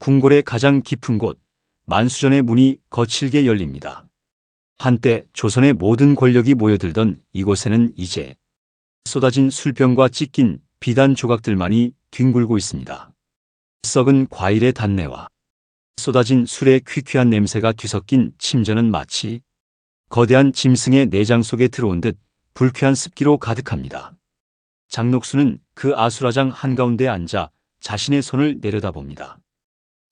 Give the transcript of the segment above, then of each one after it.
궁궐의 가장 깊은 곳, 만수전의 문이 거칠게 열립니다. 한때 조선의 모든 권력이 모여들던 이곳에는 이제 쏟아진 술병과 찢긴 비단 조각들만이 뒹굴고 있습니다. 썩은 과일의 단내와 쏟아진 술의 퀴퀴한 냄새가 뒤섞인 침전은 마치 거대한 짐승의 내장 속에 들어온 듯 불쾌한 습기로 가득합니다. 장녹수는 그 아수라장 한가운데에 앉아 자신의 손을 내려다봅니다.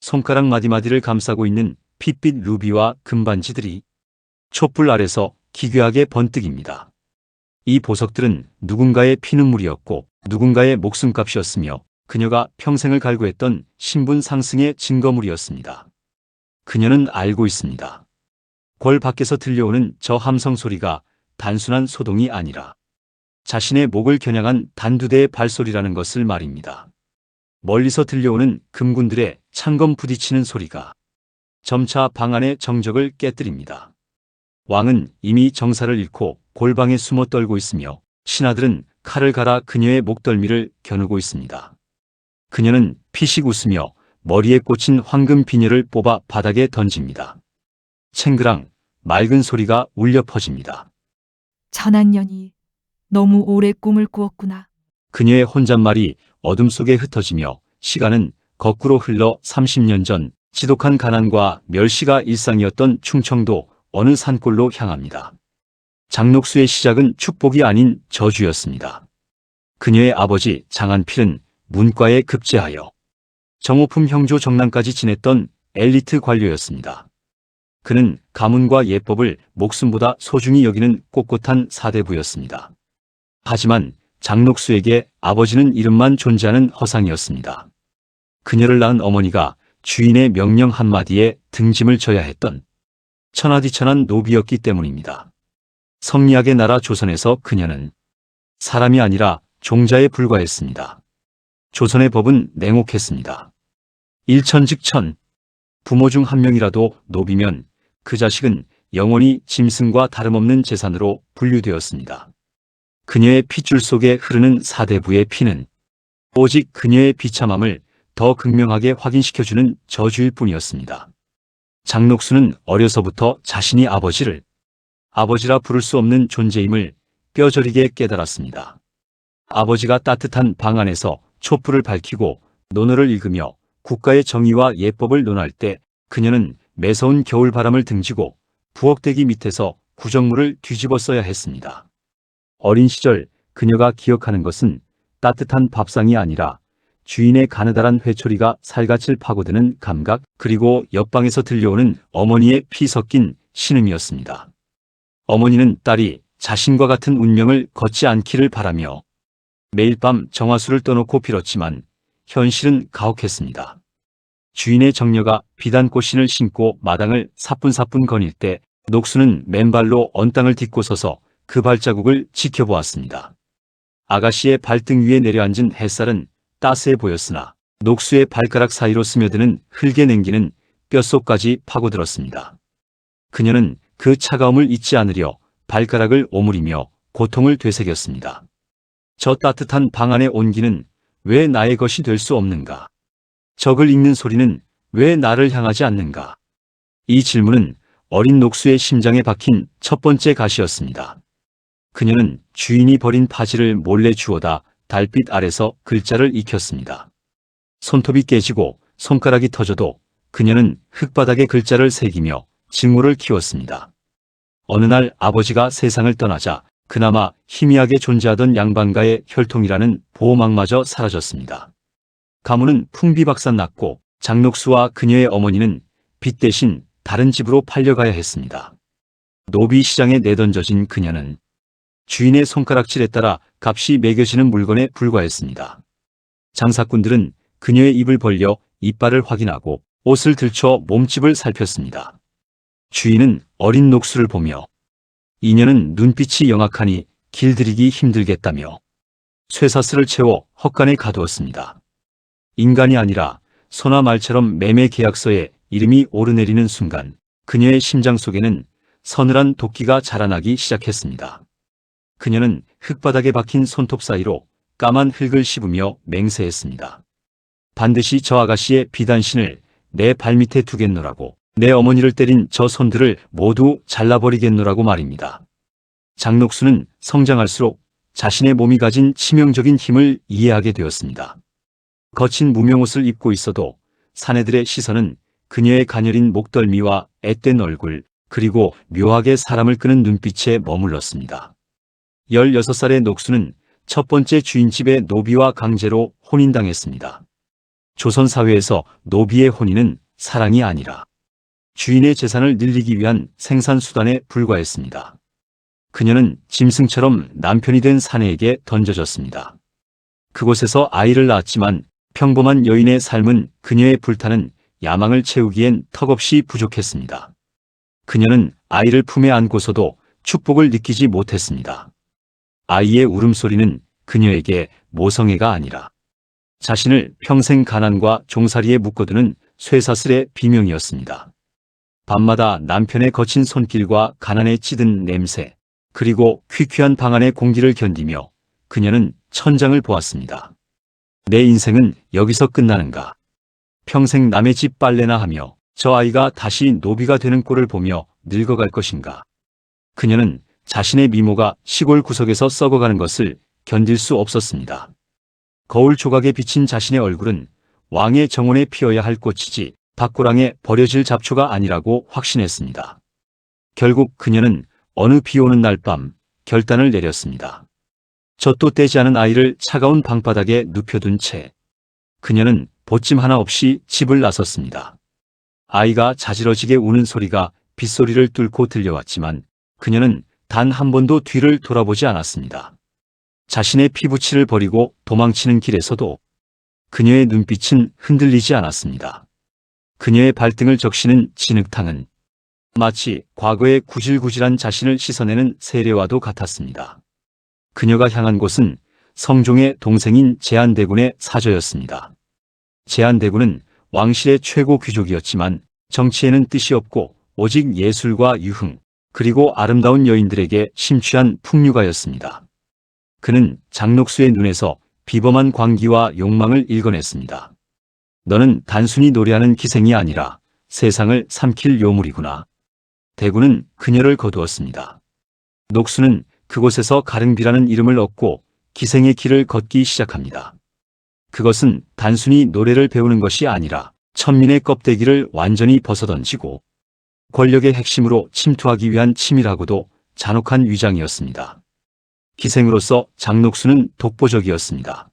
손가락 마디마디를 감싸고 있는 핏빛 루비와 금반지들이 촛불 아래서 기괴하게 번뜩입니다. 이 보석들은 누군가의 피눈물이었고 누군가의 목숨값이었으며 그녀가 평생을 갈구했던 신분 상승의 증거물이었습니다. 그녀는 알고 있습니다. 궐 밖에서 들려오는 저 함성 소리가 단순한 소동이 아니라 자신의 목을 겨냥한 단두대의 발소리라는 것을 말입니다. 멀리서 들려오는 금군들의 창검 부딪히는 소리가 점차 방 안의 정적을 깨뜨립니다. 왕은 이미 정사를 잃고 골방에 숨어 떨고 있으며 신하들은 칼을 갈아 그녀의 목덜미를 겨누고 있습니다. 그녀는 피식 웃으며 머리에 꽂힌 황금 비녀를 뽑아 바닥에 던집니다. 챙그랑 맑은 소리가 울려 퍼집니다. 천한년이 너무 오래 꿈을 꾸었구나. 그녀의 혼잣말이 어둠 속에 흩어지며 시간은 거꾸로 흘러 30년 전 지독한 가난과 멸시가 일상이었던 충청도 어느 산골로 향합니다. 장녹수의 시작은 축복이 아닌 저주였습니다. 그녀의 아버지 장한필은 문과에 급제하여 정오품 형조 정남까지 지냈던 엘리트 관료였습니다. 그는 가문과 예법을 목숨보다 소중히 여기는 꼿꼿한 사대부였습니다. 하지만 장녹수에게 아버지는 이름만 존재하는 허상이었습니다. 그녀를 낳은 어머니가 주인의 명령 한마디에 등짐을 져야 했던 천하디천한 노비였기 때문입니다. 성리학의 나라 조선에서 그녀는 사람이 아니라 종자에 불과했습니다. 조선의 법은 냉혹했습니다. 일천즉천, 부모 중 한 명이라도 노비면 그 자식은 영원히 짐승과 다름없는 재산으로 분류되었습니다. 그녀의 핏줄 속에 흐르는 사대부의 피는 오직 그녀의 비참함을 더 극명하게 확인시켜주는 저주일 뿐이었습니다. 장녹수는 어려서부터 자신이 아버지를 아버지라 부를 수 없는 존재임을 뼈저리게 깨달았습니다. 아버지가 따뜻한 방 안에서 촛불을 밝히고 논어를 읽으며 국가의 정의와 예법을 논할 때 그녀는 매서운 겨울바람을 등지고 부엌대기 밑에서 구정물을 뒤집어 써야 했습니다. 어린 시절 그녀가 기억하는 것은 따뜻한 밥상이 아니라 주인의 가느다란 회초리가 살갗을 파고드는 감각, 그리고 옆방에서 들려오는 어머니의 피 섞인 신음이었습니다. 어머니는 딸이 자신과 같은 운명을 걷지 않기를 바라며 매일 밤 정화수를 떠놓고 빌었지만 현실은 가혹했습니다. 주인의 정려가 비단꽃신을 신고 마당을 사뿐사뿐 거닐 때 녹수는 맨발로 언 땅을 딛고 서서 그 발자국을 지켜보았습니다. 아가씨의 발등 위에 내려앉은 햇살은 따스해 보였으나 녹수의 발가락 사이로 스며드는 흙에 냉기는 뼛속까지 파고들었습니다. 그녀는 그 차가움을 잊지 않으려 발가락을 오므리며 고통을 되새겼습니다. 저 따뜻한 방 안의 온기는 왜 나의 것이 될 수 없는가? 적을 읽는 소리는 왜 나를 향하지 않는가? 이 질문은 어린 녹수의 심장에 박힌 첫 번째 가시였습니다. 그녀는 주인이 버린 파지를 몰래 주워다 달빛 아래서 글자를 익혔습니다. 손톱이 깨지고 손가락이 터져도 그녀는 흙바닥에 글자를 새기며 직무를 키웠습니다. 어느 날 아버지가 세상을 떠나자 그나마 희미하게 존재하던 양반가의 혈통이라는 보호막마저 사라졌습니다. 가문은 풍비박산났고 장녹수와 그녀의 어머니는 빚 대신 다른 집으로 팔려가야 했습니다. 노비 시장에 내던져진 그녀는 주인의 손가락질에 따라 값이 매겨지는 물건에 불과했습니다. 장사꾼들은 그녀의 입을 벌려 이빨을 확인하고 옷을 들춰 몸집을 살폈습니다. 주인은 어린 녹수를 보며 이녀는 눈빛이 영악하니 길들이기 힘들겠다며 쇠사슬을 채워 헛간에 가두었습니다. 인간이 아니라 소나 말처럼 매매 계약서에 이름이 오르내리는 순간 그녀의 심장 속에는 서늘한 도끼가 자라나기 시작했습니다. 그녀는 흙바닥에 박힌 손톱 사이로 까만 흙을 씹으며 맹세했습니다. 반드시 저 아가씨의 비단신을 내 발밑에 두겠노라고, 내 어머니를 때린 저 손들을 모두 잘라버리겠노라고 말입니다. 장녹수는 성장할수록 자신의 몸이 가진 치명적인 힘을 이해하게 되었습니다. 거친 무명옷을 입고 있어도 사내들의 시선은 그녀의 가녀린 목덜미와 앳된 얼굴, 그리고 묘하게 사람을 끄는 눈빛에 머물렀습니다. 16살의 녹수는 첫 번째 주인집의 노비와 강제로 혼인당했습니다. 조선 사회에서 노비의 혼인은 사랑이 아니라 주인의 재산을 늘리기 위한 생산수단에 불과했습니다. 그녀는 짐승처럼 남편이 된 사내에게 던져졌습니다. 그곳에서 아이를 낳았지만 평범한 여인의 삶은 그녀의 불타는 야망을 채우기엔 턱없이 부족했습니다. 그녀는 아이를 품에 안고서도 축복을 느끼지 못했습니다. 아이의 울음소리는 그녀에게 모성애가 아니라 자신을 평생 가난과 종살이에 묶어두는 쇠사슬의 비명이었습니다. 밤마다 남편의 거친 손길과 가난에 찌든 냄새, 그리고 퀴퀴한 방 안의 공기를 견디며 그녀는 천장을 보았습니다. 내 인생은 여기서 끝나는가? 평생 남의 집 빨래나 하며 저 아이가 다시 노비가 되는 꼴을 보며 늙어갈 것인가? 그녀는 자신의 미모가 시골 구석에서 썩어가는 것을 견딜 수 없었습니다. 거울 조각에 비친 자신의 얼굴은 왕의 정원에 피어야 할 꽃이지 밭고랑에 버려질 잡초가 아니라고 확신했습니다. 결국 그녀는 어느 비오는 날 밤 결단을 내렸습니다. 젖도 떼지 않은 아이를 차가운 방바닥에 눕혀둔 채 그녀는 보침 하나 없이 집을 나섰습니다. 아이가 자지러지게 우는 소리가 빗소리를 뚫고 들려왔지만 그녀는 단 한 번도 뒤를 돌아보지 않았습니다. 자신의 피부치를 버리고 도망치는 길에서도 그녀의 눈빛은 흔들리지 않았습니다. 그녀의 발등을 적시는 진흙탕은 마치 과거의 구질구질한 자신을 씻어내는 세례와도 같았습니다. 그녀가 향한 곳은 성종의 동생인 제한대군의 사저였습니다. 제한대군은 왕실의 최고 귀족이었지만 정치에는 뜻이 없고 오직 예술과 유흥, 그리고 아름다운 여인들에게 심취한 풍류가였습니다. 그는 장녹수의 눈에서 비범한 광기와 욕망을 읽어냈습니다. 너는 단순히 노래하는 기생이 아니라 세상을 삼킬 요물이구나. 대군은 그녀를 거두었습니다. 녹수는 그곳에서 가릉비라는 이름을 얻고 기생의 길을 걷기 시작합니다. 그것은 단순히 노래를 배우는 것이 아니라 천민의 껍데기를 완전히 벗어던지고 권력의 핵심으로 침투하기 위한 치밀하고도 잔혹한 위장이었습니다. 기생으로서 장녹수는 독보적이었습니다.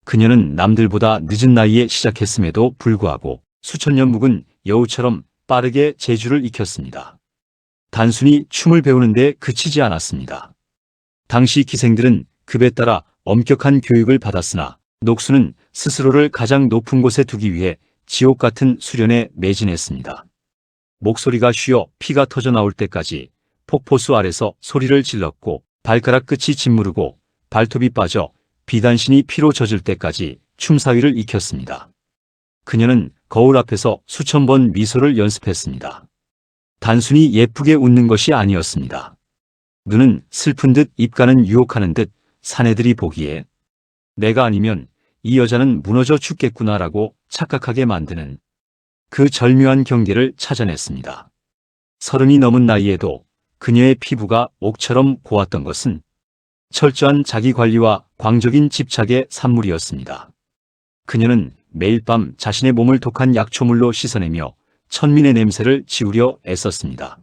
그녀는 남들보다 늦은 나이에 시작했음에도 불구하고 수천 년 묵은 여우처럼 빠르게 재주를 익혔습니다. 단순히 춤을 배우는데 그치지 않았습니다. 당시 기생들은 급에 따라 엄격한 교육을 받았으나 녹수는 스스로를 가장 높은 곳에 두기 위해 지옥 같은 수련에 매진했습니다. 목소리가 쉬어 피가 터져 나올 때까지 폭포수 아래서 소리를 질렀고 발가락 끝이 짓무르고 발톱이 빠져 비단신이 피로 젖을 때까지 춤사위를 익혔습니다. 그녀는 거울 앞에서 수천 번 미소를 연습했습니다. 단순히 예쁘게 웃는 것이 아니었습니다. 눈은 슬픈 듯 입가는 유혹하는 듯 사내들이 보기에 내가 아니면 이 여자는 무너져 죽겠구나라고 착각하게 만드는 그 절묘한 경계를 찾아냈습니다. 30이 넘은 나이에도 그녀의 피부가 옥처럼 고왔던 것은 철저한 자기관리와 광적인 집착의 산물이었습니다. 그녀는 매일 밤 자신의 몸을 독한 약초물로 씻어내며 천민의 냄새를 지우려 애썼습니다.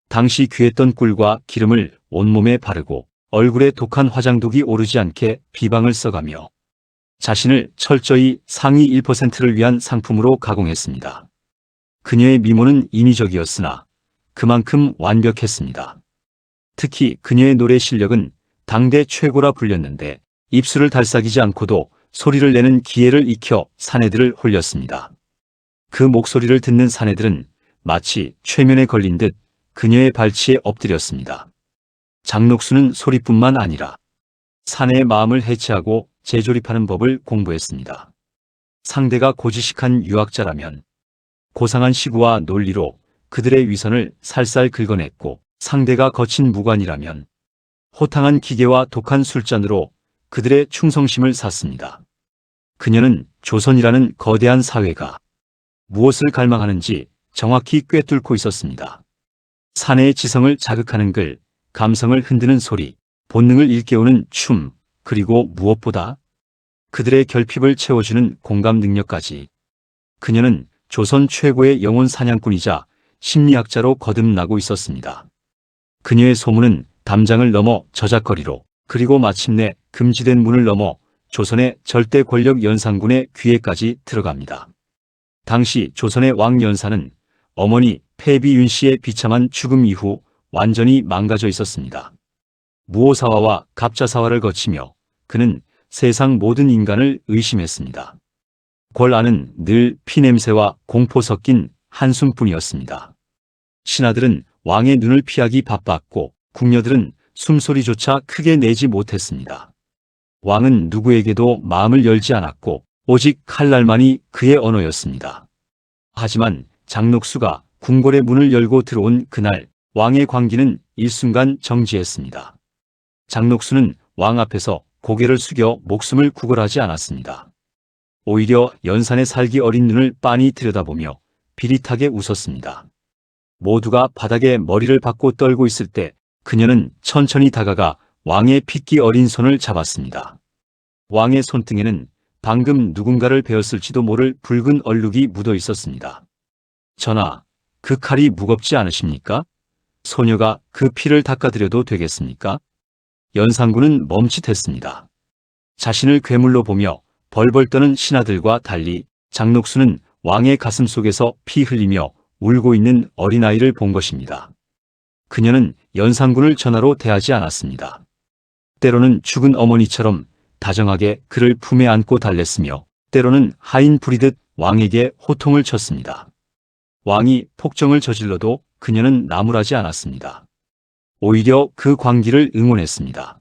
당시 귀했던 꿀과 기름을 온몸에 바르고 얼굴에 독한 화장독이 오르지 않게 비방을 써가며 자신을 철저히 상위 1%를 위한 상품으로 가공했습니다. 그녀의 미모는 인위적이었으나 그만큼 완벽했습니다. 특히 그녀의 노래 실력은 당대 최고라 불렸는데 입술을 달싹이지 않고도 소리를 내는 기회를 익혀 사내들을 홀렸습니다. 그 목소리를 듣는 사내들은 마치 최면에 걸린 듯 그녀의 발치에 엎드렸습니다. 장녹수는 소리뿐만 아니라 사내의 마음을 해체하고 재조립하는 법을 공부했습니다. 상대가 고지식한 유학자라면 고상한 시구와 논리로 그들의 위선을 살살 긁어냈고 상대가 거친 무관이라면 호탕한 기계와 독한 술잔으로 그들의 충성심을 샀습니다. 그녀는 조선이라는 거대한 사회가 무엇을 갈망하는지 정확히 꿰뚫고 있었습니다. 사내의 지성을 자극하는 글, 감성을 흔드는 소리, 본능을 일깨우는 춤, 그리고 무엇보다 그들의 결핍을 채워주는 공감 능력까지. 그녀는 조선 최고의 영혼 사냥꾼이자 심리학자로 거듭나고 있었습니다. 그녀의 소문은 담장을 넘어 저작거리로, 그리고 마침내 금지된 문을 넘어 조선의 절대 권력 연산군의 귀에까지 들어갑니다. 당시 조선의 왕 연산은 어머니 패비윤 씨의 비참한 죽음 이후 완전히 망가져 있었습니다. 무오사화와 갑자사화를 거치며 그는 세상 모든 인간을 의심했습니다. 권안은 늘 피냄새와 공포 섞인 한숨뿐이었습니다. 신하들은 왕의 눈을 피하기 바빴고 궁녀들은 숨소리조차 크게 내지 못했습니다. 왕은 누구에게도 마음을 열지 않았고 오직 칼날만이 그의 언어였습니다. 하지만 장녹수가 궁궐의 문을 열고 들어온 그날 왕의 광기는 일순간 정지했습니다. 장녹수는 왕 앞에서 고개를 숙여 목숨을 구걸하지 않았습니다. 오히려 연산의 살기 어린 눈을 빤히 들여다보며 비릿하게 웃었습니다. 모두가 바닥에 머리를 박고 떨고 있을 때 그녀는 천천히 다가가 왕의 핏기 어린 손을 잡았습니다. 왕의 손등에는 방금 누군가를 베었을지도 모를 붉은 얼룩이 묻어 있었습니다. 전하, 그 칼이 무겁지 않으십니까? 소녀가 그 피를 닦아드려도 되겠습니까? 연산군은 멈칫했습니다. 자신을 괴물로 보며 벌벌 떠는 신하들과 달리 장녹수는 왕의 가슴 속에서 피 흘리며 울고 있는 어린아이를 본 것입니다. 그녀는 연산군을 전하로 대하지 않았습니다. 때로는 죽은 어머니처럼 다정하게 그를 품에 안고 달랬으며 때로는 하인 부리듯 왕에게 호통을 쳤습니다. 왕이 폭정을 저질러도 그녀는 나무라지 않았습니다. 오히려 그 광기를 응원했습니다.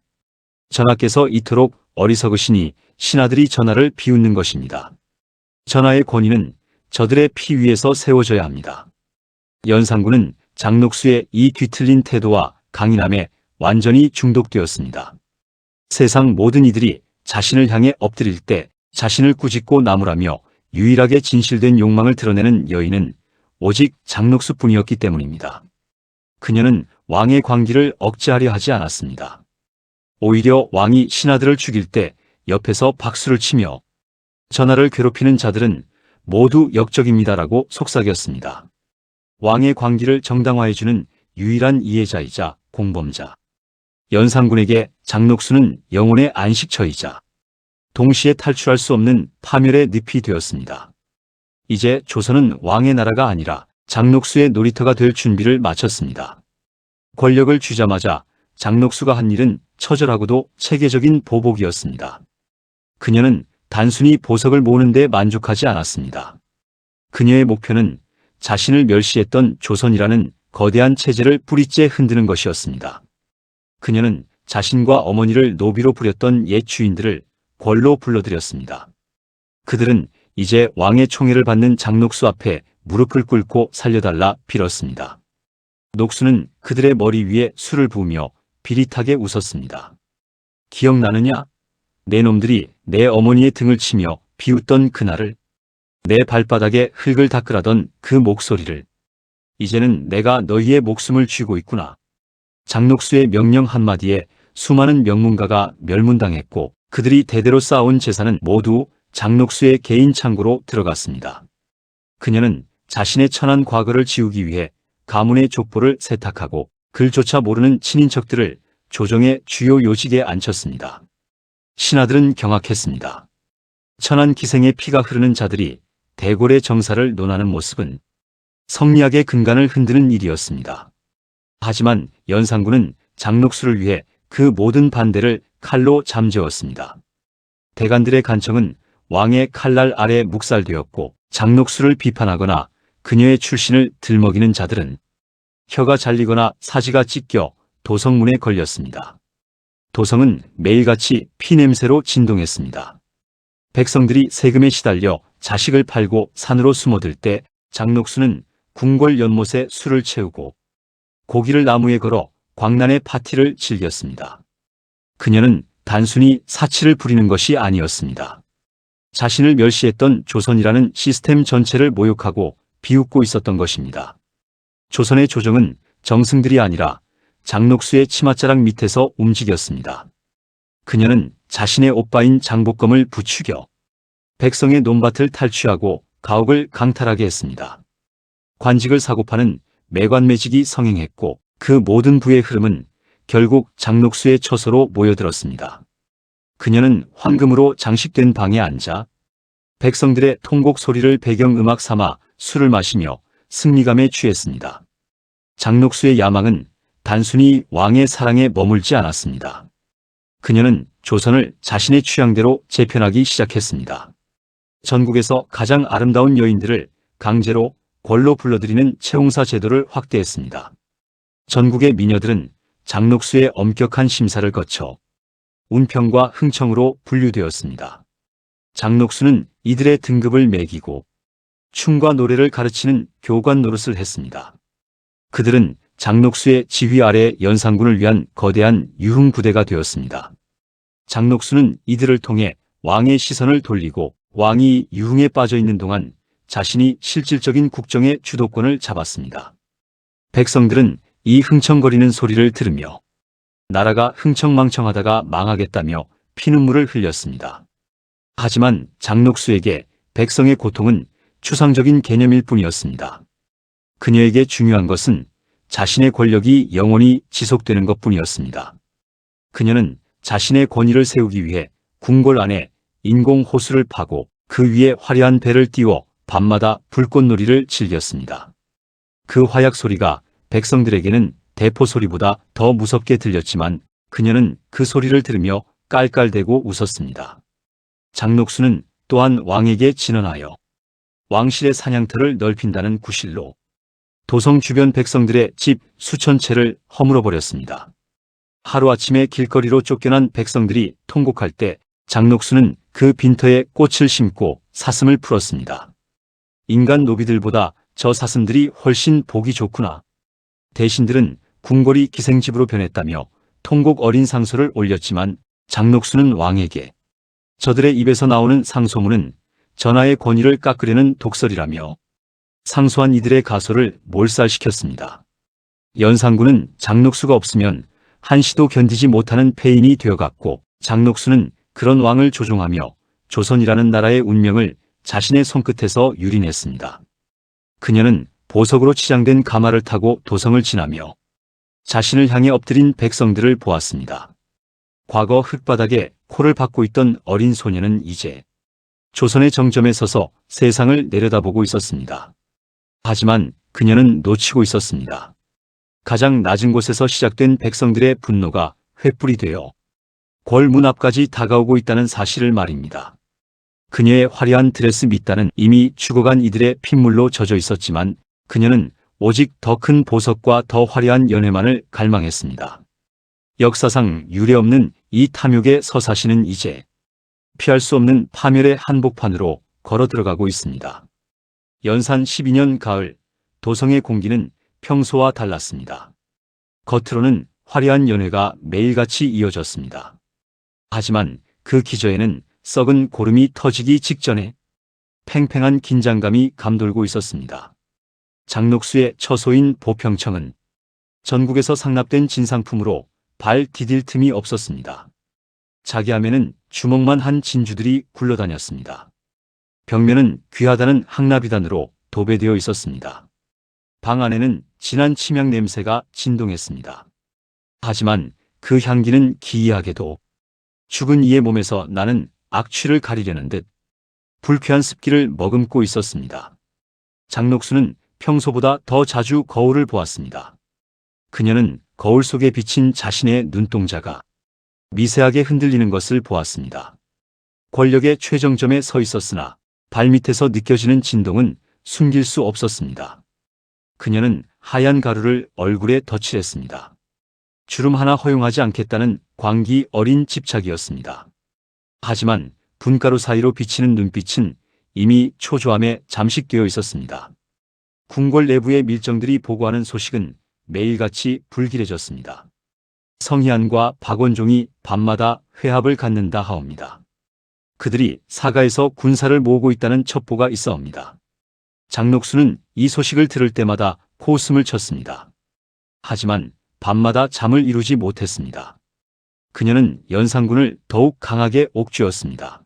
전하께서 이토록 어리석으시니 신하들이 전하를 비웃는 것입니다. 전하의 권위는 저들의 피 위에서 세워져야 합니다. 연산군은 장녹수의 이 뒤틀린 태도와 강인함에 완전히 중독되었습니다. 세상 모든 이들이 자신을 향해 엎드릴 때 자신을 꾸짖고 나무라며 유일하게 진실된 욕망을 드러내는 여인은 오직 장녹수뿐이었기 때문입니다. 그녀는 왕의 광기를 억제하려 하지 않았습니다. 오히려 왕이 신하들을 죽일 때 옆에서 박수를 치며 전하를 괴롭히는 자들은 모두 역적입니다라고 속삭였습니다. 왕의 광기를 정당화해주는 유일한 이해자이자 공범자. 연산군에게 장녹수는 영혼의 안식처이자 동시에 탈출할 수 없는 파멸의 늪이 되었습니다. 이제 조선은 왕의 나라가 아니라 장녹수의 놀이터가 될 준비를 마쳤습니다. 권력을 쥐자마자 장녹수가 한 일은 처절하고도 체계적인 보복이었습니다. 그녀는 단순히 보석을 모으는 데 만족하지 않았습니다. 그녀의 목표는 자신을 멸시했던 조선이라는 거대한 체제를 뿌리째 흔드는 것이었습니다. 그녀는 자신과 어머니를 노비로 부렸던 옛 주인들을 궐로 불러들였습니다. 그들은 이제 왕의 총애를 받는 장녹수 앞에 무릎을 꿇고 살려달라 빌었습니다. 녹수는 그들의 머리 위에 술을 부으며 비릿하게 웃었습니다. 기억나느냐? 내 놈들이 내 어머니의 등을 치며 비웃던 그날을, 내 발바닥에 흙을 닦으라던 그 목소리를. 이제는 내가 너희의 목숨을 쥐고 있구나. 장녹수의 명령 한마디에 수많은 명문가가 멸문당했고 그들이 대대로 쌓아온 재산은 모두 장녹수의 개인 창고로 들어갔습니다. 그녀는 자신의 천한 과거를 지우기 위해 가문의 족보를 세탁하고 글조차 모르는 친인척들을 조정의 주요 요직에 앉혔습니다. 신하들은 경악했습니다. 천한 기생의 피가 흐르는 자들이 대궐의 정사를 논하는 모습은 성리학의 근간을 흔드는 일이었습니다. 하지만 연산군은 장녹수를 위해 그 모든 반대를 칼로 잠재웠습니다. 대간들의 간청은 왕의 칼날 아래 묵살되었고 장녹수를 비판하거나 그녀의 출신을 들먹이는 자들은 혀가 잘리거나 사지가 찢겨 도성문에 걸렸습니다. 도성은 매일같이 피냄새로 진동했습니다. 백성들이 세금에 시달려 자식을 팔고 산으로 숨어들 때 장녹수는 궁궐 연못에 술을 채우고 고기를 나무에 걸어 광란의 파티를 즐겼습니다. 그녀는 단순히 사치를 부리는 것이 아니었습니다. 자신을 멸시했던 조선이라는 시스템 전체를 모욕하고 비웃고 있었던 것입니다. 조선의 조정은 정승들이 아니라 장녹수의 치맛자락 밑에서 움직였습니다. 그녀는 자신의 오빠인 장복검을 부추겨 백성의 논밭을 탈취하고 가옥을 강탈하게 했습니다. 관직을 사고 파는 매관매직이 성행했고 그 모든 부의 흐름은 결국 장녹수의 처소로 모여들었습니다. 그녀는 황금으로 장식된 방에 앉아 백성들의 통곡 소리를 배경음악 삼아 술을 마시며 승리감에 취했습니다. 장녹수의 야망은 단순히 왕의 사랑에 머물지 않았습니다. 그녀는 조선을 자신의 취향대로 재편하기 시작했습니다. 전국에서 가장 아름다운 여인들을 강제로 궐로 불러들이는 채용사 제도를 확대했습니다. 전국의 미녀들은 장녹수의 엄격한 심사를 거쳐 운평과 흥청으로 분류되었습니다. 장녹수는 이들의 등급을 매기고 춤과 노래를 가르치는 교관 노릇을 했습니다. 그들은 장녹수의 지휘 아래 연산군을 위한 거대한 유흥부대가 되었습니다. 장녹수는 이들을 통해 왕의 시선을 돌리고 왕이 유흥에 빠져 있는 동안 자신이 실질적인 국정의 주도권을 잡았습니다. 백성들은 이 흥청거리는 소리를 들으며 나라가 흥청망청하다가 망하겠다며 피눈물을 흘렸습니다. 하지만 장녹수에게 백성의 고통은 추상적인 개념일 뿐이었습니다. 그녀에게 중요한 것은 자신의 권력이 영원히 지속되는 것뿐이었습니다. 그녀는 자신의 권위를 세우기 위해 궁궐 안에 인공 호수를 파고 그 위에 화려한 배를 띄워 밤마다 불꽃놀이를 즐겼습니다. 그 화약 소리가 백성들에게는 대포 소리보다 더 무섭게 들렸지만 그녀는 그 소리를 들으며 깔깔대고 웃었습니다. 장녹수는 또한 왕에게 진언하여 왕실의 사냥터를 넓힌다는 구실로 도성 주변 백성들의 집 수천 채를 허물어 버렸습니다. 하루아침에 길거리로 쫓겨난 백성들이 통곡할 때 장녹수는 그 빈터에 꽃을 심고 사슴을 풀었습니다. 인간 노비들보다 저 사슴들이 훨씬 보기 좋구나. 대신들은 궁궐이 기생집으로 변했다며 통곡 어린 상소를 올렸지만 장녹수는 왕에게 저들의 입에서 나오는 상소문은 전하의 권위를 깎으려는 독설이라며 상소한 이들의 가소를 몰살시켰습니다. 연산군은 장녹수가 없으면 한시도 견디지 못하는 폐인이 되어갔고 장녹수는 그런 왕을 조종하며 조선이라는 나라의 운명을 자신의 손끝에서 유린했습니다. 그녀는 보석으로 치장된 가마를 타고 도성을 지나며 자신을 향해 엎드린 백성들을 보았습니다. 과거 흙바닥에 코를 박고 있던 어린 소녀는 이제 조선의 정점에 서서 세상을 내려다보고 있었습니다. 하지만 그녀는 놓치고 있었습니다. 가장 낮은 곳에서 시작된 백성들의 분노가 횃불이 되어 궐문 앞까지 다가오고 있다는 사실을 말입니다. 그녀의 화려한 드레스 밑단은 이미 죽어간 이들의 핏물로 젖어 있었지만 그녀는 오직 더 큰 보석과 더 화려한 연회만을 갈망했습니다. 역사상 유례없는 이 탐욕의 서사시는 이제 피할 수 없는 파멸의 한복판으로 걸어 들어가고 있습니다. 연산 12년 가을, 도성의 공기는 평소와 달랐습니다. 겉으로는 화려한 연회가 매일같이 이어졌습니다. 하지만 그 기저에는 썩은 고름이 터지기 직전에 팽팽한 긴장감이 감돌고 있었습니다. 장녹수의 처소인 보평청은 전국에서 상납된 진상품으로 발 디딜 틈이 없었습니다. 자기 함에는 주먹만 한 진주들이 굴러다녔습니다. 벽면은 귀하다는 항나비단으로 도배되어 있었습니다. 방 안에는 진한 침향 냄새가 진동했습니다. 하지만 그 향기는 기이하게도 죽은 이의 몸에서 나는 악취를 가리려는 듯 불쾌한 습기를 머금고 있었습니다. 장녹수는 평소보다 더 자주 거울을 보았습니다. 그녀는 거울 속에 비친 자신의 눈동자가 미세하게 흔들리는 것을 보았습니다. 권력의 최정점에 서 있었으나 발밑에서 느껴지는 진동은 숨길 수 없었습니다. 그녀는 하얀 가루를 얼굴에 덧칠했습니다. 주름 하나 허용하지 않겠다는 광기 어린 집착이었습니다. 하지만 분가루 사이로 비치는 눈빛은 이미 초조함에 잠식되어 있었습니다. 궁궐 내부의 밀정들이 보고하는 소식은 매일같이 불길해졌습니다. 성희안과 박원종이 밤마다 회합을 갖는다 하옵니다. 그들이 사가에서 군사를 모으고 있다는 첩보가 있어옵니다. 장녹수는 이 소식을 들을 때마다 코웃음을 쳤습니다. 하지만 밤마다 잠을 이루지 못했습니다. 그녀는 연산군을 더욱 강하게 옥죄었습니다.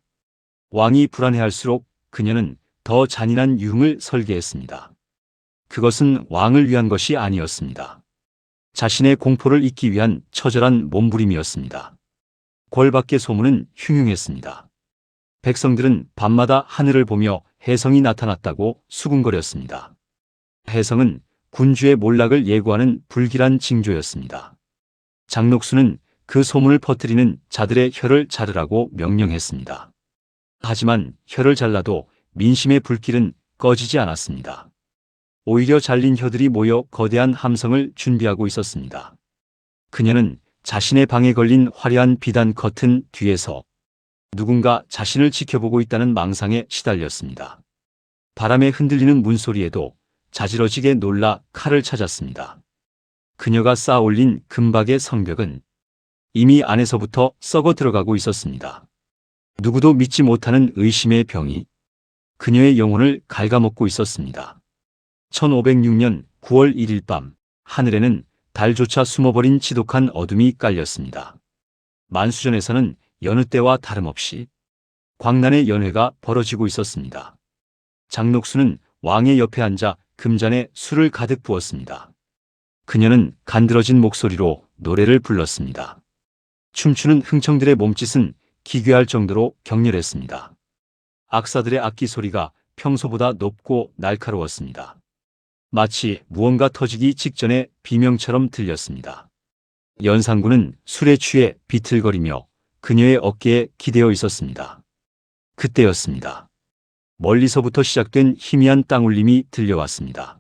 왕이 불안해할수록 그녀는 더 잔인한 유흥을 설계했습니다. 그것은 왕을 위한 것이 아니었습니다. 자신의 공포를 잊기 위한 처절한 몸부림이었습니다. 궐 밖의 소문은 흉흉했습니다. 백성들은 밤마다 하늘을 보며 혜성이 나타났다고 수군거렸습니다. 혜성은 군주의 몰락을 예고하는 불길한 징조였습니다. 장녹수는 그 소문을 퍼뜨리는 자들의 혀를 자르라고 명령했습니다. 하지만 혀를 잘라도 민심의 불길은 꺼지지 않았습니다. 오히려 잘린 혀들이 모여 거대한 함성을 준비하고 있었습니다. 그녀는 자신의 방에 걸린 화려한 비단 커튼 뒤에서 누군가 자신을 지켜보고 있다는 망상에 시달렸습니다. 바람에 흔들리는 문소리에도 자지러지게 놀라 칼을 찾았습니다. 그녀가 쌓아 올린 금박의 성벽은 이미 안에서부터 썩어 들어가고 있었습니다. 누구도 믿지 못하는 의심의 병이 그녀의 영혼을 갉아먹고 있었습니다. 1506년 9월 1일 밤, 하늘에는 달조차 숨어버린 지독한 어둠이 깔렸습니다. 만수전에서는 여느 때와 다름없이 광란의 연회가 벌어지고 있었습니다. 장녹수는 왕의 옆에 앉아 금잔에 술을 가득 부었습니다. 그녀는 간드러진 목소리로 노래를 불렀습니다. 춤추는 흥청들의 몸짓은 기괴할 정도로 격렬했습니다. 악사들의 악기 소리가 평소보다 높고 날카로웠습니다. 마치 무언가 터지기 직전의 비명처럼 들렸습니다. 연산군은 술에 취해 비틀거리며 그녀의 어깨에 기대어 있었습니다. 그때였습니다. 멀리서부터 시작된 희미한 땅울림이 들려왔습니다.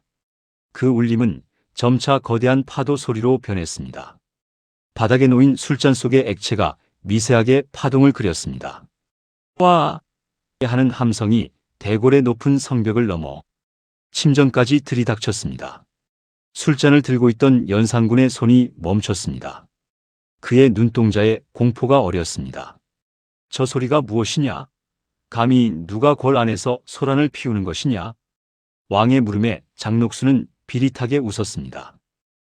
그 울림은 점차 거대한 파도 소리로 변했습니다. 바닥에 놓인 술잔 속의 액체가 미세하게 파동을 그렸습니다. 와! 하는 함성이 대궐의 높은 성벽을 넘어 침전까지 들이닥쳤습니다. 술잔을 들고 있던 연산군의 손이 멈췄습니다. 그의 눈동자에 공포가 어렸습니다. 저 소리가 무엇이냐? 감히 누가 궐 안에서 소란을 피우는 것이냐? 왕의 물음에 장녹수는 비릿하게 웃었습니다.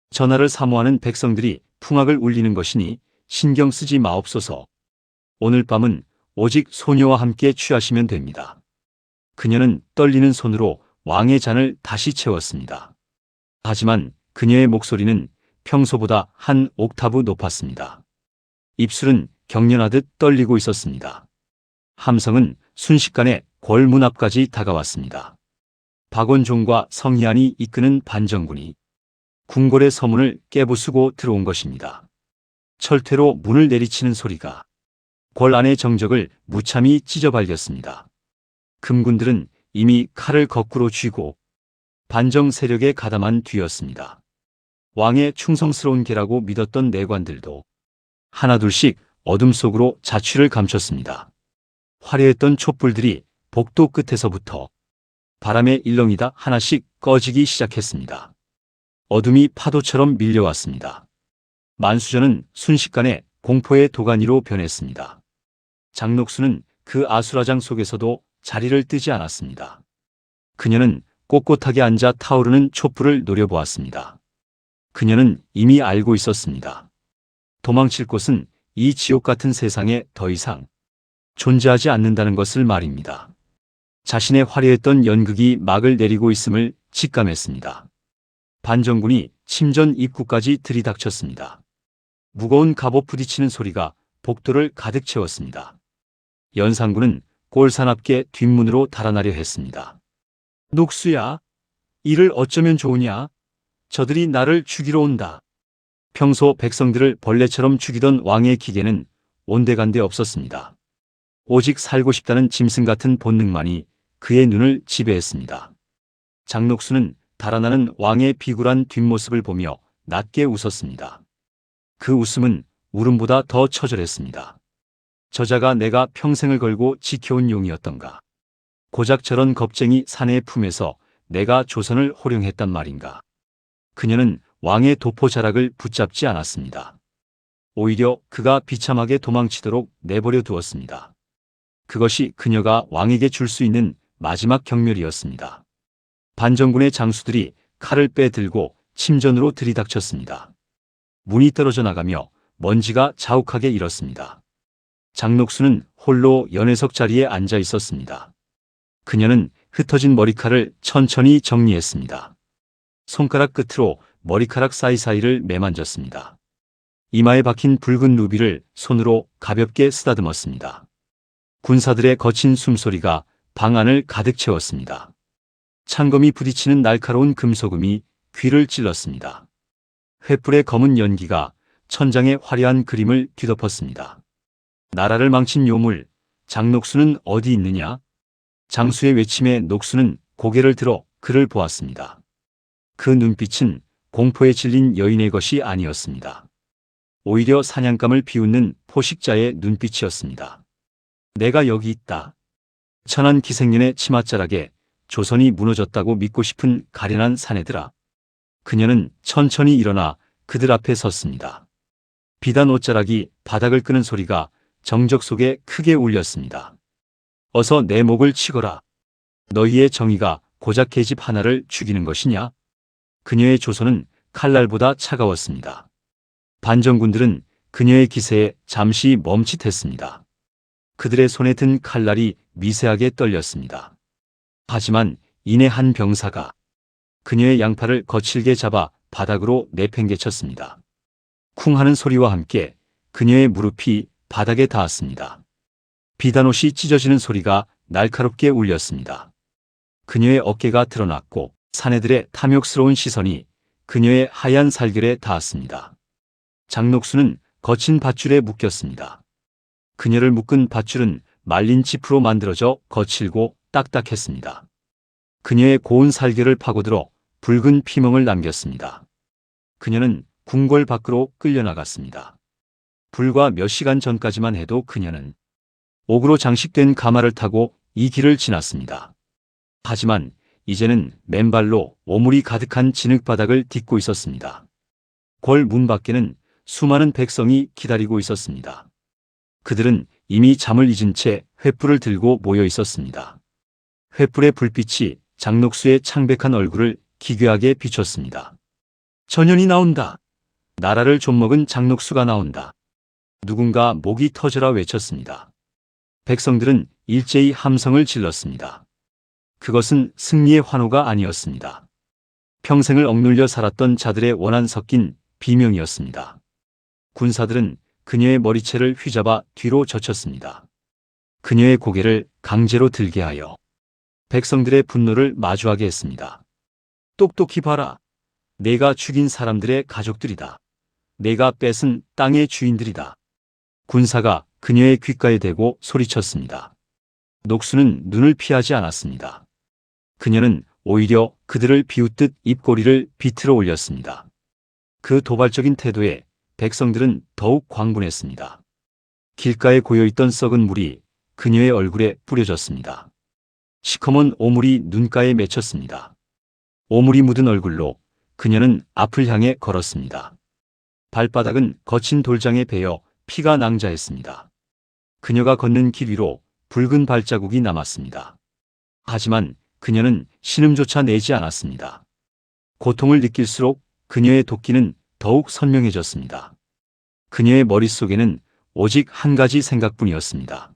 전하를 사모하는 백성들이 풍악을 울리는 것이니 신경 쓰지 마옵소서. 오늘 밤은 오직 소녀와 함께 취하시면 됩니다. 그녀는 떨리는 손으로 왕의 잔을 다시 채웠습니다. 하지만 그녀의 목소리는 평소보다 한 옥타브 높았습니다. 입술은 경련하듯 떨리고 있었습니다. 함성은 순식간에 궐 문 앞까지 다가왔습니다. 박원종과 성희안이 이끄는 반정군이 궁궐의 서문을 깨부수고 들어온 것입니다. 철퇴로 문을 내리치는 소리가 궐 안의 정적을 무참히 찢어발겼습니다. 금군들은 이미 칼을 거꾸로 쥐고 반정 세력에 가담한 뒤였습니다. 왕의 충성스러운 개라고 믿었던 내관들도 하나둘씩 어둠 속으로 자취를 감췄습니다. 화려했던 촛불들이 복도 끝에서부터 바람에 일렁이다 하나씩 꺼지기 시작했습니다. 어둠이 파도처럼 밀려왔습니다. 만수전은 순식간에 공포의 도가니로 변했습니다. 장녹수는 그 아수라장 속에서도 자리를 뜨지 않았습니다. 그녀는 꼿꼿하게 앉아 타오르는 촛불을 노려보았습니다. 그녀는 이미 알고 있었습니다. 도망칠 곳은 이 지옥 같은 세상에 더 이상 존재하지 않는다는 것을 말입니다. 자신의 화려했던 연극이 막을 내리고 있음을 직감했습니다. 반정군이 침전 입구까지 들이닥쳤습니다. 무거운 갑옷 부딪히는 소리가 복도를 가득 채웠습니다. 연산군은 꼴사납게 뒷문으로 달아나려 했습니다. 녹수야, 이를 어쩌면 좋으냐? 저들이 나를 죽이러 온다. 평소 백성들을 벌레처럼 죽이던 왕의 기계는 온데간데 없었습니다. 오직 살고 싶다는 짐승 같은 본능만이 그의 눈을 지배했습니다. 장녹수는 달아나는 왕의 비굴한 뒷모습을 보며 낮게 웃었습니다. 그 웃음은 울음보다 더 처절했습니다. 저자가 내가 평생을 걸고 지켜온 용이었던가? 고작 저런 겁쟁이 사내의 품에서 내가 조선을 호령했단 말인가? 그녀는 왕의 도포자락을 붙잡지 않았습니다. 오히려 그가 비참하게 도망치도록 내버려 두었습니다. 그것이 그녀가 왕에게 줄 수 있는 마지막 경멸이었습니다. 반정군의 장수들이 칼을 빼들고 침전으로 들이닥쳤습니다. 문이 떨어져 나가며 먼지가 자욱하게 일었습니다. 장녹수는 홀로 연회석 자리에 앉아 있었습니다. 그녀는 흩어진 머리칼을 천천히 정리했습니다. 손가락 끝으로 머리카락 사이사이를 매만졌습니다. 이마에 박힌 붉은 루비를 손으로 가볍게 쓰다듬었습니다. 군사들의 거친 숨소리가 방 안을 가득 채웠습니다. 창검이 부딪히는 날카로운 금소금이 귀를 찔렀습니다. 횃불의 검은 연기가 천장의 화려한 그림을 뒤덮었습니다. 나라를 망친 요물, 장녹수는 어디 있느냐? 장수의 외침에 녹수는 고개를 들어 그를 보았습니다. 그 눈빛은 공포에 질린 여인의 것이 아니었습니다. 오히려 사냥감을 비웃는 포식자의 눈빛이었습니다. 내가 여기 있다. 천한 기생년의 치맛자락에 조선이 무너졌다고 믿고 싶은 가련한 사내들아. 그녀는 천천히 일어나 그들 앞에 섰습니다. 비단 옷자락이 바닥을 끄는 소리가 정적 속에 크게 울렸습니다. 어서 내 목을 치거라. 너희의 정의가 고작 계집 하나를 죽이는 것이냐? 그녀의 조선은 칼날보다 차가웠습니다. 반정군들은 그녀의 기세에 잠시 멈칫했습니다. 그들의 손에 든 칼날이 미세하게 떨렸습니다. 하지만 이내 한 병사가 그녀의 양팔을 거칠게 잡아 바닥으로 내팽개쳤습니다. 쿵 하는 소리와 함께 그녀의 무릎이 바닥에 닿았습니다. 비단옷이 찢어지는 소리가 날카롭게 울렸습니다. 그녀의 어깨가 드러났고 사내들의 탐욕스러운 시선이 그녀의 하얀 살결에 닿았습니다. 장녹수는 거친 밧줄에 묶였습니다. 그녀를 묶은 밧줄은 말린 짚으로 만들어져 거칠고 딱딱했습니다. 그녀의 고운 살결을 파고들어 붉은 피멍을 남겼습니다. 그녀는 궁궐 밖으로 끌려나갔습니다. 불과 몇 시간 전까지만 해도 그녀는 옥으로 장식된 가마를 타고 이 길을 지났습니다. 하지만 이제는 맨발로 오물이 가득한 진흙바닥을 딛고 있었습니다. 궐 문 밖에는 수많은 백성이 기다리고 있었습니다. 그들은 이미 잠을 잊은 채 횃불을 들고 모여 있었습니다. 횃불의 불빛이 장녹수의 창백한 얼굴을 기괴하게 비췄습니다. 전현이 나온다. 나라를 좀먹은 장녹수가 나온다. 누군가 목이 터져라 외쳤습니다. 백성들은 일제히 함성을 질렀습니다. 그것은 승리의 환호가 아니었습니다. 평생을 억눌려 살았던 자들의 원한 섞인 비명이었습니다. 군사들은 그녀의 머리채를 휘잡아 뒤로 젖혔습니다. 그녀의 고개를 강제로 들게 하여 백성들의 분노를 마주하게 했습니다. 똑똑히 봐라. 내가 죽인 사람들의 가족들이다. 내가 뺏은 땅의 주인들이다. 군사가 그녀의 귓가에 대고 소리쳤습니다. 녹수는 눈을 피하지 않았습니다. 그녀는 오히려 그들을 비웃듯 입꼬리를 비틀어 올렸습니다. 그 도발적인 태도에 백성들은 더욱 광분했습니다. 길가에 고여있던 썩은 물이 그녀의 얼굴에 뿌려졌습니다. 시커먼 오물이 눈가에 맺혔습니다. 오물이 묻은 얼굴로 그녀는 앞을 향해 걸었습니다. 발바닥은 거친 돌장에 베어 피가 낭자했습니다. 그녀가 걷는 길 위로 붉은 발자국이 남았습니다. 하지만 그녀는 신음조차 내지 않았습니다. 고통을 느낄수록 그녀의 도끼는 더욱 선명해졌습니다. 그녀의 머릿속에는 오직 한 가지 생각뿐이었습니다.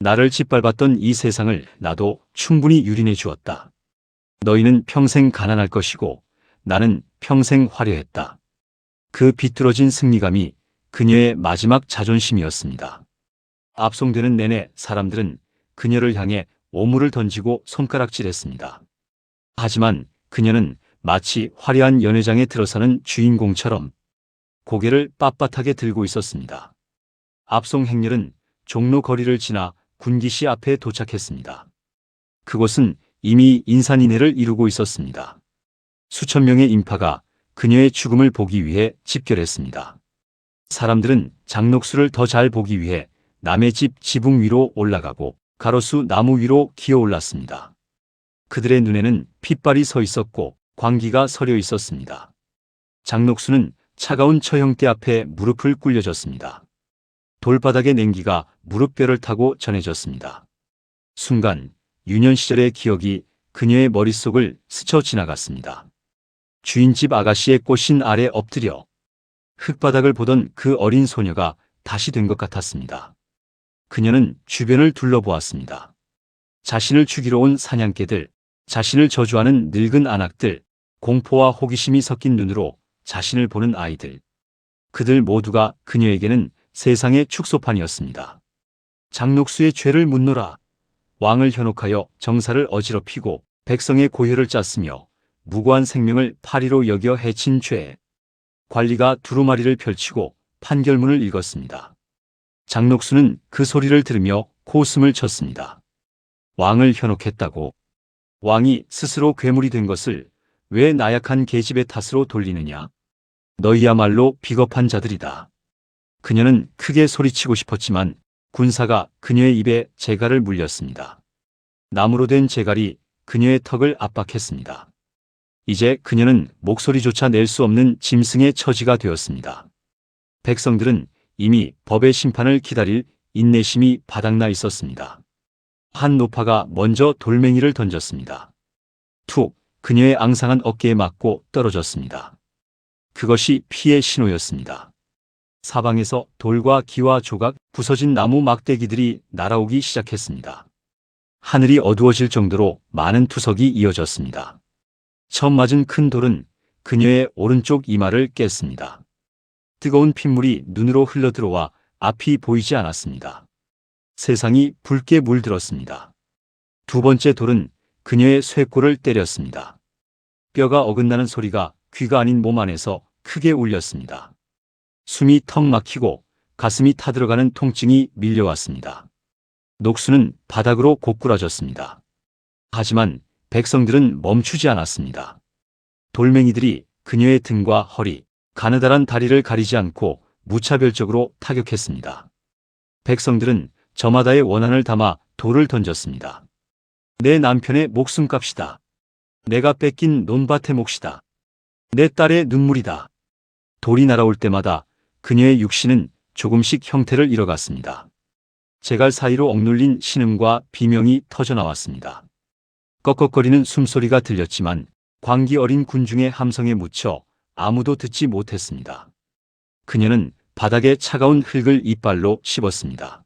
나를 짓밟았던 이 세상을 나도 충분히 유린해 주었다. 너희는 평생 가난할 것이고 나는 평생 화려했다. 그 비뚤어진 승리감이 그녀의 마지막 자존심이었습니다. 압송되는 내내 사람들은 그녀를 향해 오물을 던지고 손가락질했습니다. 하지만 그녀는 마치 화려한 연회장에 들어서는 주인공처럼 고개를 빳빳하게 들고 있었습니다. 압송 행렬은 종로 거리를 지나 군기시 앞에 도착했습니다. 그곳은 이미 인산인해를 이루고 있었습니다. 수천 명의 인파가 그녀의 죽음을 보기 위해 집결했습니다. 사람들은 장녹수를 더 잘 보기 위해 남의 집 지붕 위로 올라가고 가로수 나무 위로 기어 올랐습니다. 그들의 눈에는 핏발이 서 있었고 광기가 서려 있었습니다. 장녹수는 차가운 처형대 앞에 무릎을 꿇려졌습니다. 돌바닥의 냉기가 무릎뼈를 타고 전해졌습니다. 순간 유년 시절의 기억이 그녀의 머릿속을 스쳐 지나갔습니다. 주인집 아가씨의 꽃신 아래 엎드려 흙바닥을 보던 그 어린 소녀가 다시 된 것 같았습니다. 그녀는 주변을 둘러보았습니다. 자신을 죽이러 온 사냥개들, 자신을 저주하는 늙은 안악들, 공포와 호기심이 섞인 눈으로 자신을 보는 아이들. 그들 모두가 그녀에게는 세상의 축소판이었습니다. 장녹수의 죄를 묻노라. 왕을 현혹하여 정사를 어지럽히고 백성의 고혈을 짰으며 무고한 생명을 파리로 여겨 해친 죄. 관리가 두루마리를 펼치고 판결문을 읽었습니다. 장녹수는 그 소리를 들으며 코웃음을 쳤습니다. 왕을 현혹했다고. 왕이 스스로 괴물이 된 것을 왜 나약한 계집의 탓으로 돌리느냐. 너희야말로 비겁한 자들이다. 그녀는 크게 소리치고 싶었지만 군사가 그녀의 입에 재갈을 물렸습니다. 나무로 된 재갈이 그녀의 턱을 압박했습니다. 이제 그녀는 목소리조차 낼 수 없는 짐승의 처지가 되었습니다. 백성들은 이미 법의 심판을 기다릴 인내심이 바닥나 있었습니다. 한 노파가 먼저 돌멩이를 던졌습니다. 툭, 그녀의 앙상한 어깨에 맞고 떨어졌습니다. 그것이 피의 신호였습니다. 사방에서 돌과 기와 조각, 부서진 나무 막대기들이 날아오기 시작했습니다. 하늘이 어두워질 정도로 많은 투석이 이어졌습니다. 처음 맞은 큰 돌은 그녀의 오른쪽 이마를 깼습니다. 뜨거운 핏물이 눈으로 흘러들어와 앞이 보이지 않았습니다. 세상이 붉게 물들었습니다. 두 번째 돌은 그녀의 쇄골을 때렸습니다. 뼈가 어긋나는 소리가 귀가 아닌 몸 안에서 크게 울렸습니다. 숨이 턱 막히고 가슴이 타들어가는 통증이 밀려왔습니다. 녹수는 바닥으로 고꾸라졌습니다. 하지만 백성들은 멈추지 않았습니다. 돌멩이들이 그녀의 등과 허리, 가느다란 다리를 가리지 않고 무차별적으로 타격했습니다. 백성들은 저마다의 원한을 담아 돌을 던졌습니다. 내 남편의 목숨값이다. 내가 뺏긴 논밭의 몫이다. 내 딸의 눈물이다. 돌이 날아올 때마다 그녀의 육신은 조금씩 형태를 잃어갔습니다. 재갈 사이로 억눌린 신음과 비명이 터져나왔습니다. 꺽꺽거리는 숨소리가 들렸지만 광기 어린 군중의 함성에 묻혀 아무도 듣지 못했습니다. 그녀는 바닥에 차가운 흙을 이빨로 씹었습니다.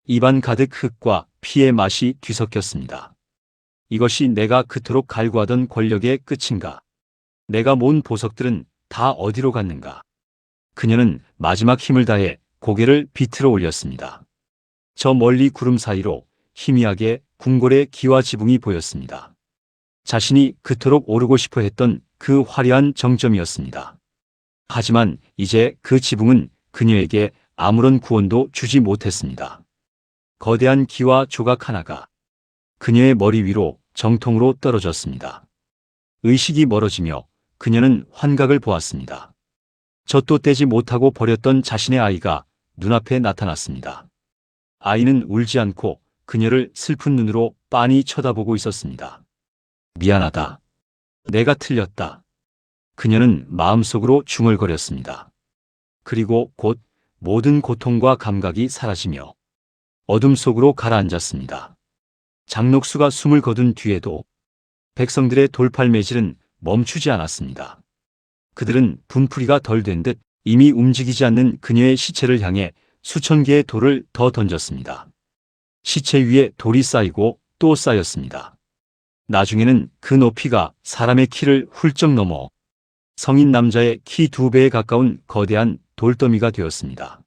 입안 가득 흙과 피의 맛이 뒤섞였습니다. 이것이 내가 그토록 갈구하던 권력의 끝인가? 내가 모은 보석들은 다 어디로 갔는가? 그녀는 마지막 힘을 다해 고개를 비틀어 올렸습니다. 저 멀리 구름 사이로 희미하게 궁궐의 기와 지붕이 보였습니다. 자신이 그토록 오르고 싶어 했던 그 화려한 정점이었습니다. 하지만 이제 그 지붕은 그녀에게 아무런 구원도 주지 못했습니다. 거대한 기와 조각 하나가 그녀의 머리 위로 정통으로 떨어졌습니다. 의식이 멀어지며 그녀는 환각을 보았습니다. 젖도 떼지 못하고 버렸던 자신의 아이가 눈앞에 나타났습니다. 아이는 울지 않고 그녀를 슬픈 눈으로 빤히 쳐다보고 있었습니다. 미안하다. 내가 틀렸다. 그녀는 마음속으로 중얼거렸습니다. 그리고 곧 모든 고통과 감각이 사라지며 어둠 속으로 가라앉았습니다. 장녹수가 숨을 거둔 뒤에도 백성들의 돌팔매질은 멈추지 않았습니다. 그들은 분풀이가 덜 된 듯 이미 움직이지 않는 그녀의 시체를 향해 수천 개의 돌을 더 던졌습니다. 시체 위에 돌이 쌓이고 또 쌓였습니다. 나중에는 그 높이가 사람의 키를 훌쩍 넘어 성인 남자의 키 2배에 가까운 거대한 돌더미가 되었습니다.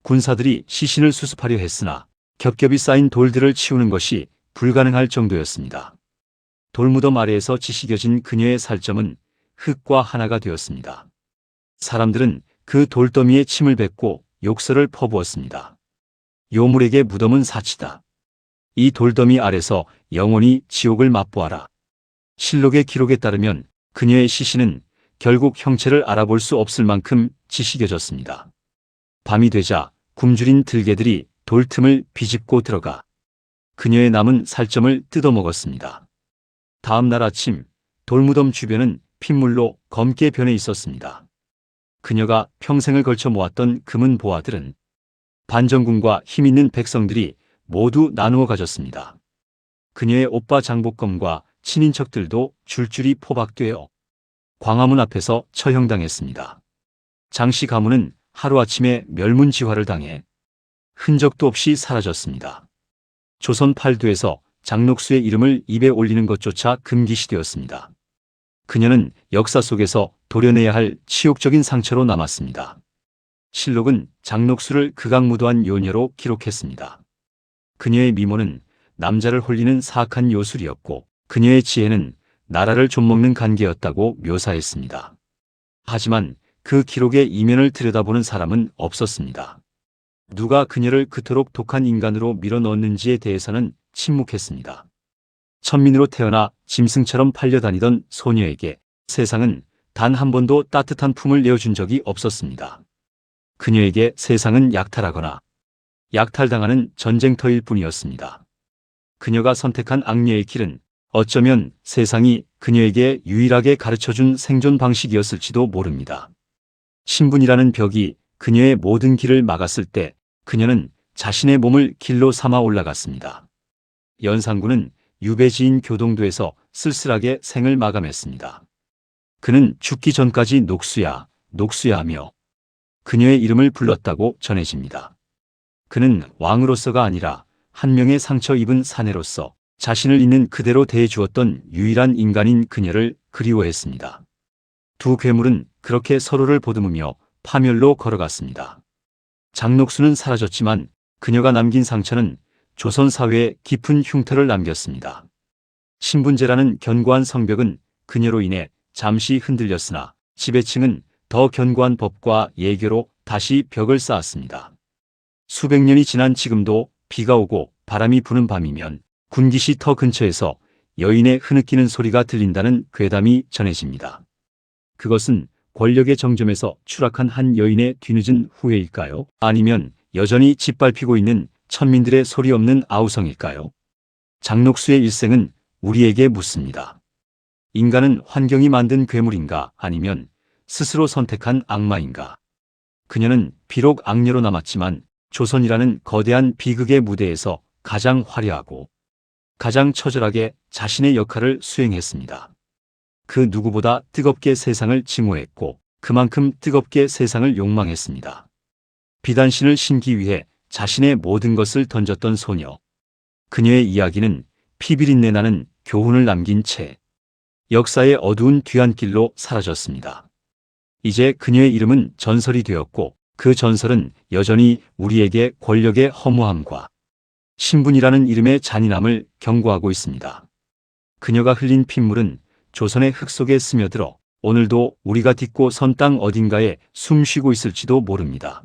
군사들이 시신을 수습하려 했으나 겹겹이 쌓인 돌들을 치우는 것이 불가능할 정도였습니다. 돌무덤 아래에서 지식여진 그녀의 살점은 흙과 하나가 되었습니다. 사람들은 그 돌더미에 침을 뱉고 욕설을 퍼부었습니다. 요물에게 무덤은 사치다. 이 돌더미 아래서 영원히 지옥을 맛보아라. 실록의 기록에 따르면 그녀의 시신은 결국 형체를 알아볼 수 없을 만큼 지식여졌습니다. 밤이 되자 굶주린 들개들이 돌틈을 비집고 들어가 그녀의 남은 살점을 뜯어먹었습니다. 다음 날 아침 돌무덤 주변은 핏물로 검게 변해 있었습니다. 그녀가 평생을 걸쳐 모았던 금은 보화들은 반정군과 힘있는 백성들이 모두 나누어 가졌습니다. 그녀의 오빠 장복검과 친인척들도 줄줄이 포박되어 광화문 앞에서 처형당했습니다. 장씨 가문은 하루아침에 멸문지화를 당해 흔적도 없이 사라졌습니다. 조선 팔도에서 장녹수의 이름을 입에 올리는 것조차 금기시되었습니다. 그녀는 역사 속에서 도려내야 할 치욕적인 상처로 남았습니다. 실록은 장녹수를 극악무도한 요녀로 기록했습니다. 그녀의 미모는 남자를 홀리는 사악한 요술이었고 그녀의 지혜는 나라를 좀먹는 간계였다고 묘사했습니다. 하지만 그 기록의 이면을 들여다보는 사람은 없었습니다. 누가 그녀를 그토록 독한 인간으로 밀어넣었는지에 대해서는 침묵했습니다. 천민으로 태어나 짐승처럼 팔려다니던 소녀에게 세상은 단 한 번도 따뜻한 품을 내어준 적이 없었습니다. 그녀에게 세상은 약탈하거나 약탈당하는 전쟁터일 뿐이었습니다. 그녀가 선택한 악녀의 길은 어쩌면 세상이 그녀에게 유일하게 가르쳐준 생존 방식이었을지도 모릅니다. 신분이라는 벽이 그녀의 모든 길을 막았을 때 그녀는 자신의 몸을 길로 삼아 올라갔습니다. 연산군은 유배지인 교동도에서 쓸쓸하게 생을 마감했습니다. 그는 죽기 전까지 녹수야, 녹수야 하며 그녀의 이름을 불렀다고 전해집니다. 그는 왕으로서가 아니라 한 명의 상처 입은 사내로서 자신을 있는 그대로 대해주었던 유일한 인간인 그녀를 그리워했습니다. 두 괴물은 그렇게 서로를 보듬으며 파멸로 걸어갔습니다. 장녹수는 사라졌지만 그녀가 남긴 상처는 조선 사회에 깊은 흉터를 남겼습니다. 신분제라는 견고한 성벽은 그녀로 인해 잠시 흔들렸으나 지배층은 더 견고한 법과 예교로 다시 벽을 쌓았습니다. 수백 년이 지난 지금도 비가 오고 바람이 부는 밤이면 군기시 터 근처에서 여인의 흐느끼는 소리가 들린다는 괴담이 전해집니다. 그것은 권력의 정점에서 추락한 한 여인의 뒤늦은 후회일까요? 아니면 여전히 짓밟히고 있는 천민들의 소리 없는 아우성일까요? 장녹수의 일생은 우리에게 묻습니다. 인간은 환경이 만든 괴물인가 아니면 스스로 선택한 악마인가? 그녀는 비록 악녀로 남았지만 조선이라는 거대한 비극의 무대에서 가장 화려하고 가장 처절하게 자신의 역할을 수행했습니다. 그 누구보다 뜨겁게 세상을 증오했고 그만큼 뜨겁게 세상을 욕망했습니다. 비단신을 신기 위해 자신의 모든 것을 던졌던 소녀. 그녀의 이야기는 피비린내 나는 교훈을 남긴 채 역사의 어두운 뒤안길로 사라졌습니다. 이제 그녀의 이름은 전설이 되었고 그 전설은 여전히 우리에게 권력의 허무함과 신분이라는 이름의 잔인함을 경고하고 있습니다. 그녀가 흘린 핏물은 조선의 흙 속에 스며들어 오늘도 우리가 딛고 선 땅 어딘가에 숨쉬고 있을지도 모릅니다.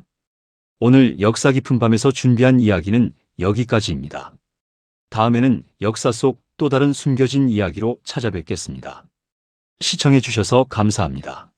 오늘 역사 깊은 밤에서 준비한 이야기는 여기까지입니다. 다음에는 역사 속 또 다른 숨겨진 이야기로 찾아뵙겠습니다. 시청해 주셔서 감사합니다.